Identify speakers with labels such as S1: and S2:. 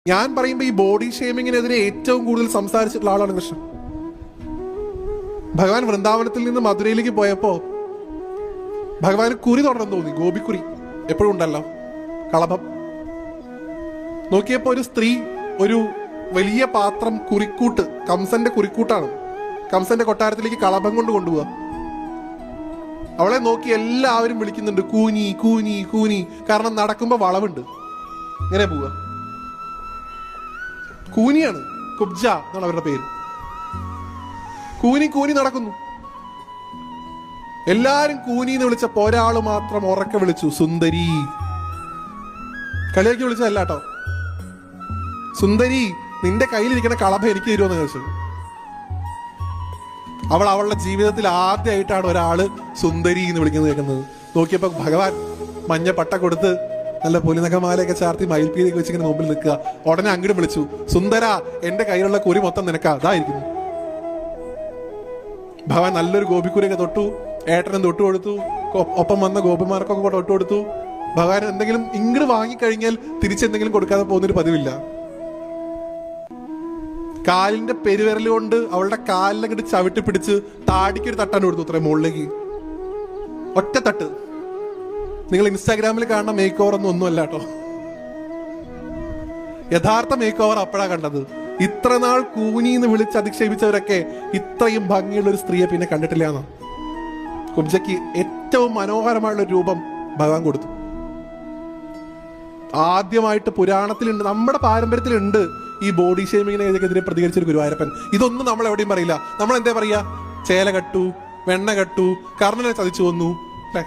S1: ഞാൻ പറയുമ്പോൾ ഈ ബോഡി ഷേമിങ്ങിനെതിരെ ഏറ്റവും കൂടുതൽ സംസാരിച്ചിട്ടുള്ള ആളാണ് കൃഷ്ണൻ. ഭഗവാൻ വൃന്ദാവനത്തിൽ നിന്ന് മധുരയിലേക്ക് പോയപ്പോ ഭഗവാന് കുരി തുടർന്ന് തോന്നി. ഗോപിക്കുരി എപ്പോഴും ഉണ്ടല്ലോ, കളഭം. നോക്കിയപ്പോ ഒരു സ്ത്രീ ഒരു വലിയ പാത്രം കുറിക്കൂട്ട്, കംസന്റെ കുറിക്കൂട്ടാണ്, കംസന്റെ കൊട്ടാരത്തിലേക്ക് കളഭം കൊണ്ട് കൊണ്ടുപോവാ. അവളെ നോക്കി എല്ലാവരും വിളിക്കുന്നുണ്ട് കൂനി കൂനി കൂനി. കാരണം നടക്കുമ്പോ വളവുണ്ട്, ഇങ്ങനെ പോവാ. കൂനിയാണ്, കുബ്ജ എന്നാണ് അവരുടെ പേര്. കൂനി കൂനി നടക്കുന്നു. എല്ലാരും കൂനി എന്ന് വിളിച്ചപ്പോ ഒരാള് മാത്രം ഉറക്കെ വിളിച്ചു, സുന്ദരി. കളിയാക്കി വിളിച്ചതല്ല കേട്ടോ. സുന്ദരി, നിന്റെ കയ്യിലിരിക്കുന്ന കളഭം എനിക്ക് തരുമെന്ന് ചോദിച്ചു. അവൾ അവളുടെ ജീവിതത്തിൽ ആദ്യമായിട്ടാണ് ഒരാള് സുന്ദരി എന്ന് വിളിക്കുന്നത് കേൾക്കുന്നത്. നോക്കിയപ്പോ ഭഗവാൻ മഞ്ഞ പട്ട കൊടുത്ത് നല്ല പൊലിനഖമാലയൊക്കെ ചാർത്തി മയിൽപ്പീലിയൊക്കെ വെച്ചിങ്ങനെ മുമ്പിൽ നിൽക്കുക. ഉടനെ അങ്ങോട്ട് വിളിച്ചു, സുന്ദര, എന്റെ കയ്യിലുള്ള കുരി മൊത്തം നിനക്കാ, അതായിരിക്കുന്നു. ഭഗവാൻ നല്ലൊരു ഗോപിക്കുരിയൊക്കെ തൊട്ടു, ഏട്ടനും തൊട്ടു കൊടുത്തു, ഒപ്പം വന്ന ഗോപിമാർക്കൊക്കെ തൊട്ടു കൊടുത്തു. ഭഗവാൻ എന്തെങ്കിലും ഇങ്ങോട്ട് വാങ്ങിക്കഴിഞ്ഞാൽ തിരിച്ചെന്തെങ്കിലും കൊടുക്കാതെ പോകുന്നൊരു പതിവില്ല. കാലിന്റെ പെരുവിരൽ കൊണ്ട് അവളുടെ കാലിലങ്ങോട്ട് ചവിട്ടി പിടിച്ച് താടിക്കൊരു തട്ടാൻ കൊടുത്തു, അത്രയും മുകളിലേക്ക് ഒറ്റ തട്ട്. നിങ്ങൾ ഇൻസ്റ്റാഗ്രാമിൽ കാണുന്ന മേക്ക് ഓവർ ഒന്നുമല്ല കേട്ടോ. യഥാർത്ഥ മേക്ക് ഓവർ അപ്പോഴാ കണ്ടത്. ഇത്ര നാൾ കൂനിന്ന് വിളിച്ച് അധിക്ഷേപിച്ചവരൊക്കെ ഇത്രയും ഭംഗിയുള്ള ഒരു സ്ത്രീയെ പിന്നെ കണ്ടിട്ടില്ല എന്നാ. കുബ്ജയ്ക്ക് ഏറ്റവും മനോഹരമായുള്ള രൂപം ഭഗവാൻ കൊടുത്തു. ആദ്യമായിട്ട് പുരാണത്തിലുണ്ട്, നമ്മുടെ പാരമ്പര്യത്തിലുണ്ട് ഈ ബോഡി ഷേമിങ്ങിനെതിരെ പ്രതികരിച്ചൊരു ഗുരുവായൂരപ്പൻ. ഇതൊന്നും നമ്മൾ എവിടെയും പറയില്ല. നമ്മൾ എന്താ പറയാ, ചേല കട്ടു, വെണ്ണ കട്ടു, കർണനെ ചതിച്ചു വന്നു, അല്ലേ?